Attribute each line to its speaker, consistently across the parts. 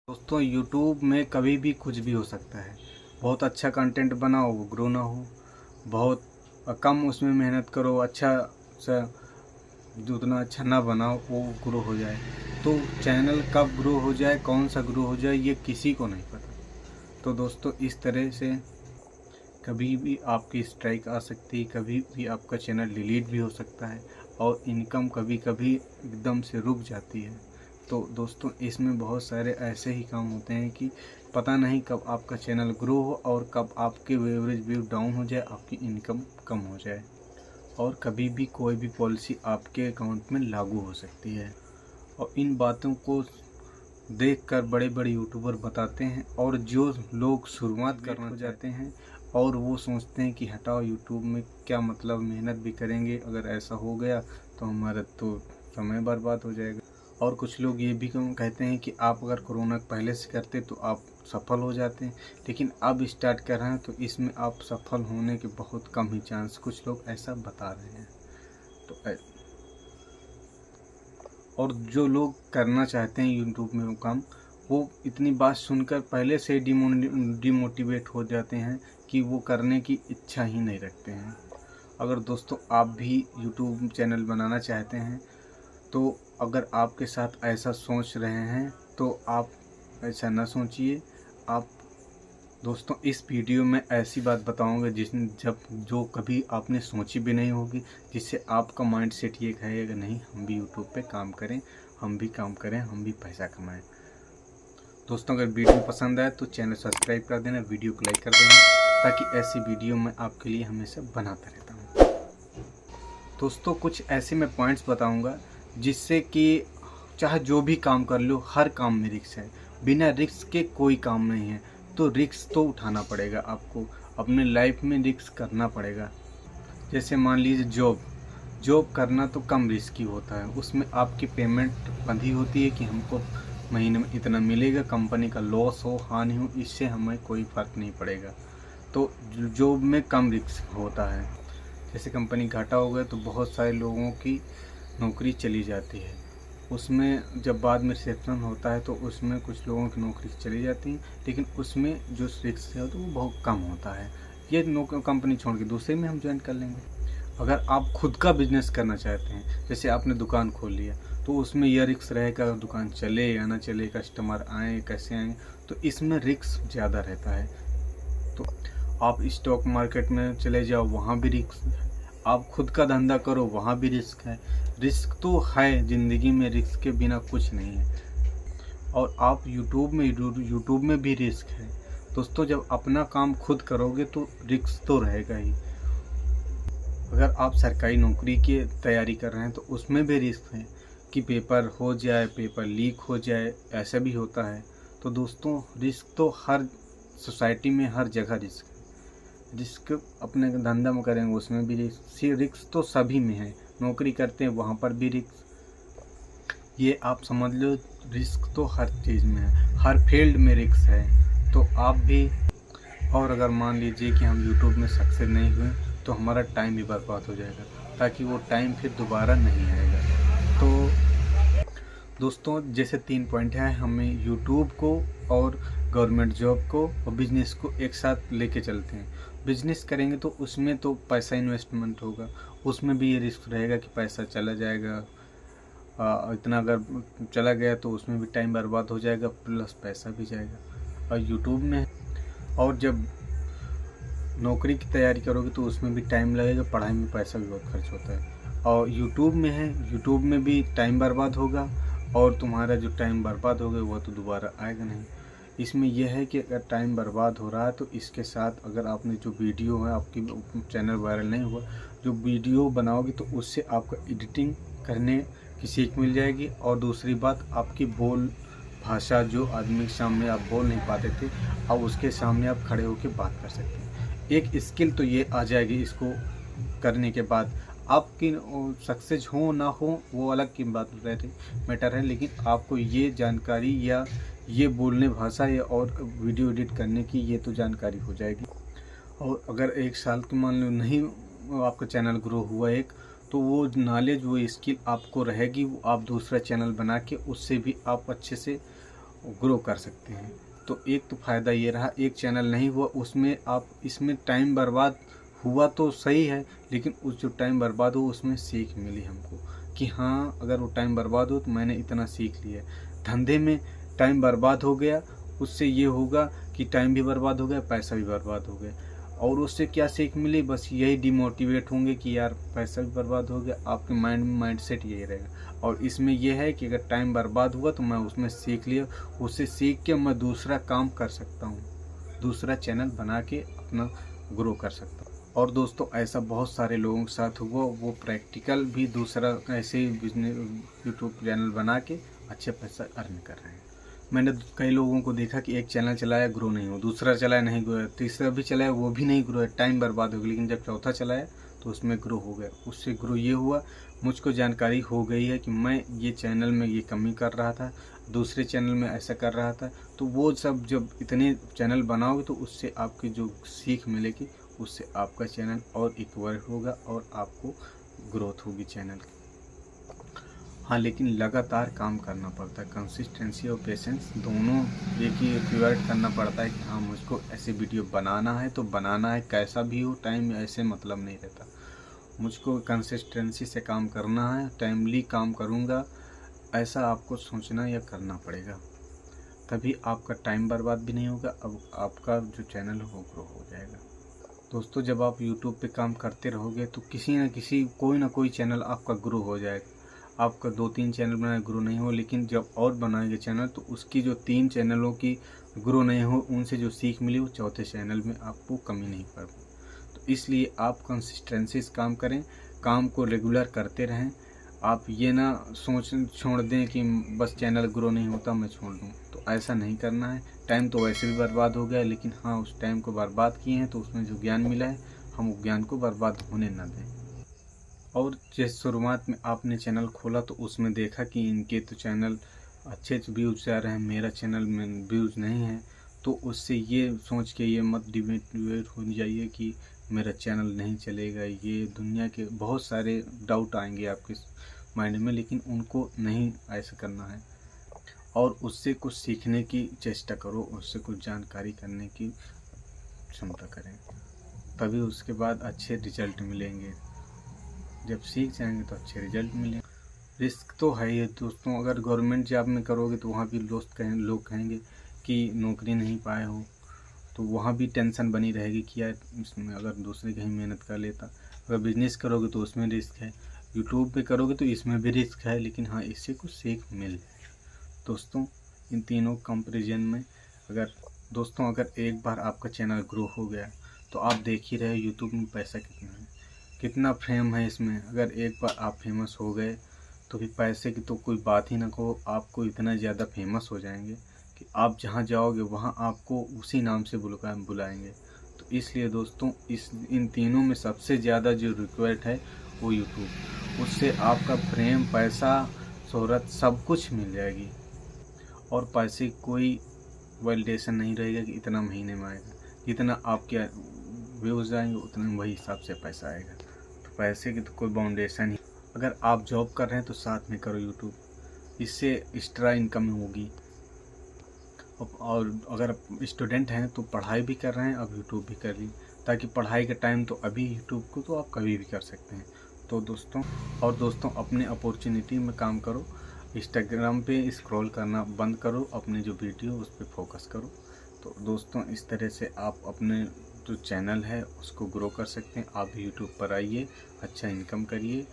Speaker 1: दोस्तों यूट्यूब में कभी भी कुछ भी हो सकता है। बहुत अच्छा कंटेंट बनाओ वो ग्रो ना हो, बहुत कम उसमें मेहनत करो अच्छा सा उतना अच्छा ना बनाओ वो ग्रो हो जाए। तो चैनल कब ग्रो हो जाए, कौन सा ग्रो हो जाए, ये किसी को नहीं पता। तो दोस्तों इस तरह से कभी भी आपकी स्ट्राइक आ सकती है, कभी भी आपका चैनल डिलीट भी हो सकता है और इनकम कभी कभी एकदम से रुक जाती है। तो दोस्तों इसमें बहुत सारे ऐसे ही काम होते हैं कि पता नहीं कब आपका चैनल ग्रो हो और कब आपके एवरेज व्यू डाउन हो जाए, आपकी इनकम कम हो जाए और कभी भी कोई भी पॉलिसी आपके अकाउंट में लागू हो सकती है। और इन बातों को देखकर बड़े बड़े यूट्यूबर बताते हैं और जो लोग शुरुआत करना चाहते हैं और वो सोचते हैं कि हटाओ यूट्यूब में क्या मतलब, मेहनत भी करेंगे, अगर ऐसा हो गया तो हमारा तो समय बर्बाद हो जाएगा। और कुछ लोग ये भी कहते हैं कि आप अगर कोरोना पहले से करते तो आप सफल हो जाते हैं, लेकिन अब स्टार्ट कर रहे हैं तो इसमें आप सफल होने के बहुत कम ही चांस, कुछ लोग ऐसा बता रहे हैं। तो और जो लोग करना चाहते हैं यूट्यूब में वो काम, वो इतनी बात सुनकर पहले से डिमोटिवेट हो जाते हैं कि वो करने की इच्छा ही नहीं रखते हैं। अगर दोस्तों आप भी यूट्यूब चैनल बनाना चाहते हैं तो अगर आपके साथ ऐसा सोच रहे हैं तो आप ऐसा ना सोचिए। आप दोस्तों इस वीडियो में ऐसी बात बताऊंगा जो कभी आपने सोची भी नहीं होगी, जिससे आपका माइंड सेट ये कहेगा नहीं हम भी यूट्यूब पे काम करें, हम भी काम करें, हम भी पैसा कमाएं। दोस्तों अगर वीडियो पसंद आए तो चैनल सब्सक्राइब कर देना, वीडियो को लाइक कर देना, ताकि ऐसी वीडियो मैं आपके लिए हमेशा बनाता रहता हूँ। दोस्तों कुछ ऐसे मैं पॉइंट्स बताऊँगा जिससे कि चाहे जो भी काम कर लो, हर काम में रिस्क है, बिना रिस्क के कोई काम नहीं है। तो रिस्क तो उठाना पड़ेगा, आपको अपने लाइफ में रिस्क करना पड़ेगा। जैसे मान लीजिए जॉब करना तो कम रिस्की होता है, उसमें आपकी पेमेंट बंधी होती है कि हमको महीने में इतना मिलेगा, कंपनी का लॉस हो हानि हो इससे हमें कोई फ़र्क नहीं पड़ेगा। तो जॉब में कम रिस्क होता है। जैसे कंपनी घाटा हो गया तो बहुत सारे लोगों की नौकरी चली जाती है, उसमें जब बाद में रिसेप्शन होता है तो उसमें कुछ लोगों की नौकरी चली जाती है, लेकिन उसमें जो रिस्क है तो वो बहुत कम होता है। ये कंपनी छोड़ के दूसरे में हम ज्वाइन कर लेंगे। अगर आप खुद का बिजनेस करना चाहते हैं, जैसे आपने दुकान खोल लिया, तो उसमें यह रिस्क रहेगा दुकान चले या ना चले, कस्टमर आए कैसे आए, तो इसमें रिस्क ज़्यादा रहता है। तो आप स्टॉक मार्केट में चले जाओ, वहाँ भी रिस्क है। आप खुद का धंधा करो, वहाँ भी रिस्क है। रिस्क तो है ज़िंदगी में, रिस्क के बिना कुछ नहीं है। और आप यूट्यूब में भी रिस्क है। दोस्तों जब अपना काम खुद करोगे तो रिस्क तो रहेगा ही। अगर आप सरकारी नौकरी की तैयारी कर रहे हैं तो उसमें भी रिस्क है कि पेपर हो जाए, पेपर लीक हो जाए, ऐसा भी होता है। तो दोस्तों रिस्क तो हर सोसाइटी में हर जगह रिस्क है। रिस्क अपने धंधा में करेंगे उसमें भी रिस्क तो सभी में है, नौकरी करते हैं वहाँ पर भी रिस्क। ये आप समझ लो, रिस्क तो हर चीज़ में है, हर फील्ड में रिस्क है। तो आप भी, और अगर मान लीजिए कि हम यूट्यूब में सक्सेस नहीं हुए तो हमारा टाइम भी बर्बाद हो जाएगा, ताकि वो टाइम फिर दोबारा नहीं आएगा। तो दोस्तों जैसे 3 पॉइंट हैं, हमें यूट्यूब को और गवर्नमेंट जॉब को और बिजनेस को एक साथ लेके चलते हैं। बिजनेस करेंगे तो उसमें तो पैसा इन्वेस्टमेंट होगा, उसमें भी ये रिस्क रहेगा कि पैसा चला जाएगा, इतना अगर चला गया तो उसमें भी टाइम बर्बाद हो जाएगा, प्लस पैसा भी जाएगा। और यूट्यूब में, और जब नौकरी की तैयारी करोगे तो उसमें भी टाइम लगेगा, पढ़ाई में पैसा भी बहुत खर्च होता है। और यूट्यूब में है, यूट्यूब में भी टाइम बर्बाद होगा और तुम्हारा जो टाइम बर्बाद हो गया वो तो दोबारा आएगा नहीं। इसमें यह है कि अगर टाइम बर्बाद हो रहा है तो इसके साथ अगर आपने जो वीडियो है, आपकी चैनल वायरल नहीं हुआ, जो वीडियो बनाओगे तो उससे आपको एडिटिंग करने की सीख मिल जाएगी। और दूसरी बात, आपकी बोल भाषा जो आदमी के सामने आप बोल नहीं पाते थे, अब उसके सामने आप खड़े होकर बात कर सकते हैं। एक स्किल तो ये आ जाएगी इसको करने के बाद। आपकी सक्सेस हो ना हो वो अलग की बात मैटर है, लेकिन आपको ये जानकारी या ये बोलने भाषा या और वीडियो एडिट करने की ये तो जानकारी हो जाएगी। और अगर 1 साल के मान लो नहीं आपका चैनल ग्रो हुआ तो वो नॉलेज, वो स्किल आपको रहेगी, वो आप दूसरा चैनल बना के उससे भी आप अच्छे से ग्रो कर सकते हैं। तो एक तो फ़ायदा ये रहा, एक चैनल नहीं हुआ उसमें आप, इसमें टाइम बर्बाद हुआ तो सही है, लेकिन उस जो टाइम बर्बाद हो उसमें सीख मिली हमको कि हाँ, अगर वो टाइम बर्बाद हो तो मैंने इतना सीख लिया। धंधे में टाइम बर्बाद हो गया, उससे ये होगा कि टाइम भी बर्बाद हो गया, पैसा भी बर्बाद हो गया। और उससे क्या सीख मिली, बस यही डिमोटिवेट होंगे कि यार पैसा भी बर्बाद हो गया। आपके माइंड में माइंडसेट यही रहेगा। और इसमें यह है कि अगर टाइम बर्बाद हुआ तो मैं उसमें सीख लिया, उससे सीख के मैं दूसरा काम कर सकता हूँ, दूसरा चैनल बना के अपना ग्रो कर सकता हूँ। और दोस्तों ऐसा बहुत सारे लोगों के साथ हुआ, वो प्रैक्टिकल भी दूसरा ऐसे ही बिजनेस यूट्यूब चैनल बना के अच्छे पैसा अर्न कर रहे हैं। मैंने कई लोगों को देखा कि एक चैनल चलाया, ग्रो नहीं हुआ, दूसरा चलाया, नहीं ग्रो, तीसरा भी चलाया, वो भी नहीं ग्रो है, टाइम बर्बाद हो गया। लेकिन जब चौथा चलाया तो उसमें ग्रो हो गया। उससे ग्रो ये हुआ, मुझको जानकारी हो गई है कि मैं ये चैनल में ये कमी कर रहा था, दूसरे चैनल में ऐसा कर रहा था। तो वो सब जब इतने चैनल बनाओगे तो उससे आपकी जो सीख मिलेगी, उससे आपका चैनल और इक्वल होगा और आपको ग्रोथ होगी चैनल की। हाँ, लेकिन लगातार काम करना पड़ता है, कंसिस्टेंसी और पेशेंस दोनों एक ही एक्टिवेट करना पड़ता है कि हाँ, मुझको ऐसे वीडियो बनाना है तो बनाना है, कैसा भी हो। टाइम ऐसे मतलब नहीं रहता, मुझको कंसिस्टेंसी से काम करना है, टाइमली काम करूँगा, ऐसा आपको सोचना या करना पड़ेगा। तभी आपका टाइम बर्बाद भी नहीं होगा, अब आपका जो चैनल हो ग्रो हो जाएगा। दोस्तों जब आप यूट्यूब पे काम करते रहोगे तो किसी न किसी, कोई ना कोई चैनल आपका ग्रो हो जाएगा। आपका 2-3 चैनल बनाए ग्रो नहीं हो, लेकिन जब और बनाएंगे चैनल तो उसकी जो 3 चैनलों की ग्रो नहीं हो, उनसे जो सीख मिली वो चौथे चैनल में आपको कमी नहीं पड़। तो इसलिए आप कंसिस्टेंसी से काम करें, काम को रेगुलर करते रहें। आप ये ना सोच छोड़ दें कि बस चैनल ग्रो नहीं होता मैं छोड़ दूँ, तो ऐसा नहीं करना है। टाइम तो वैसे भी बर्बाद हो गया, लेकिन हाँ, उस टाइम को बर्बाद किए हैं तो उसमें जो ज्ञान मिला है हम उस ज्ञान को बर्बाद होने ना दें। और जैसे शुरुआत में आपने चैनल खोला तो उसमें देखा कि इनके तो चैनल अच्छे व्यूज़ आ रहे हैं, मेरा चैनल में व्यूज़ नहीं है, तो उससे ये सोच के ये मत डिमोटिवेट हो जाइए कि मेरा चैनल नहीं चलेगा। ये दुनिया के बहुत सारे डाउट आएंगे आपके माइंड में, लेकिन उनको नहीं ऐसा करना है। और उससे कुछ सीखने की चेष्टा करो, उससे कुछ जानकारी करने की क्षमता करें, तभी उसके बाद अच्छे रिजल्ट मिलेंगे। जब सीख जाएंगे तो अच्छे रिजल्ट मिलेंगे। रिस्क तो है ही दोस्तों, अगर गवर्नमेंट जॉब में करोगे तो वहाँ भी लोग कहेंगे कि नौकरी नहीं पाए हो, तो वहाँ भी टेंशन बनी रहेगी कि यार इसमें अगर दूसरे कहीं मेहनत कर लेता। अगर बिजनेस करोगे तो उसमें रिस्क है, यूट्यूब पे करोगे तो इसमें भी रिस्क है, लेकिन हाँ, इससे कुछ सीख मिल जाए। दोस्तों इन तीनों कंपैरिजन में अगर एक बार आपका चैनल ग्रो हो गया तो आप देख ही रहे यूट्यूब में पैसा कितना है, कितना फेम है इसमें। अगर एक बार आप फेमस हो गए तो फिर पैसे की तो कोई बात ही ना कहो, आपको इतना ज़्यादा फेमस हो जाएंगे कि आप जहाँ जाओगे वहाँ आपको उसी नाम से बुलाएंगे। तो इसलिए दोस्तों इन तीनों में सबसे ज़्यादा जो रिक्वायर्ड है वो यूट्यूब। उससे आपका फ्रेम, पैसा, शोहरत सब कुछ मिल जाएगी। और पैसे की कोई वैलिडेशन नहीं रहेगा कि इतना महीने में आएगा, जितना आपके व्यूज़ आएंगे उतना वही हिसाब से पैसा आएगा। तो पैसे की तो कोई बाउंडेशन ही। अगर आप जॉब कर रहे हैं तो साथ में करो यूट्यूब, इससे एक्स्ट्रा इनकम होगी। और अगर स्टूडेंट हैं तो पढ़ाई भी कर रहे हैं, अब यूट्यूब भी कर ली, ताकि पढ़ाई का टाइम तो अभी यूट्यूब को तो आप कभी भी कर सकते हैं। तो दोस्तों अपने अपॉर्चुनिटी में काम करो, इंस्टाग्राम पे स्क्रॉल करना बंद करो, अपने जो वीडियो उस पर फोकस करो। तो दोस्तों इस तरह से आप अपने जो चैनल है उसको ग्रो कर सकते हैं। आप यूट्यूब पर आइए, अच्छा इनकम करिए।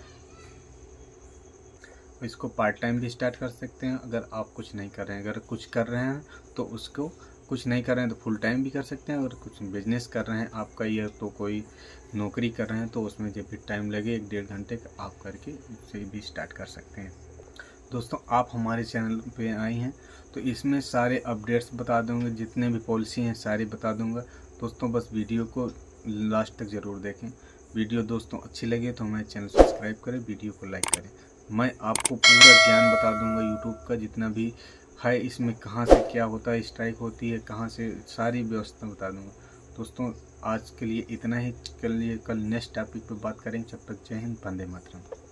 Speaker 1: इसको पार्ट टाइम भी स्टार्ट कर सकते हैं अगर आप कुछ नहीं कर रहे हैं। अगर कुछ कर रहे हैं तो उसको, कुछ नहीं कर रहे हैं तो फुल टाइम भी कर सकते हैं। अगर कुछ बिजनेस कर रहे हैं आपका, ये तो कोई नौकरी कर रहे हैं तो उसमें जब भी टाइम लगे 1-1.5 घंटे का आप करके उसे भी स्टार्ट कर सकते हैं। दोस्तों आप हमारे चैनल पे आए हैं तो इसमें सारे अपडेट्स बता दूंगा, जितने भी पॉलिसी हैं सारी बता दूंगा। दोस्तों बस वीडियो को लास्ट तक ज़रूर देखें। वीडियो दोस्तों अच्छी लगे तो हमारे चैनल सब्सक्राइब करें, वीडियो को लाइक करें। मैं आपको पूरा ज्ञान बता दूंगा यूट्यूब का, जितना भी है इसमें, कहाँ से क्या होता है, स्ट्राइक होती है कहाँ से, सारी व्यवस्था बता दूंगा। दोस्तों आज के लिए इतना ही, कल नेक्स्ट टॉपिक पर बात करेंगे। जब तक जय हिंद, वंदे मातरम।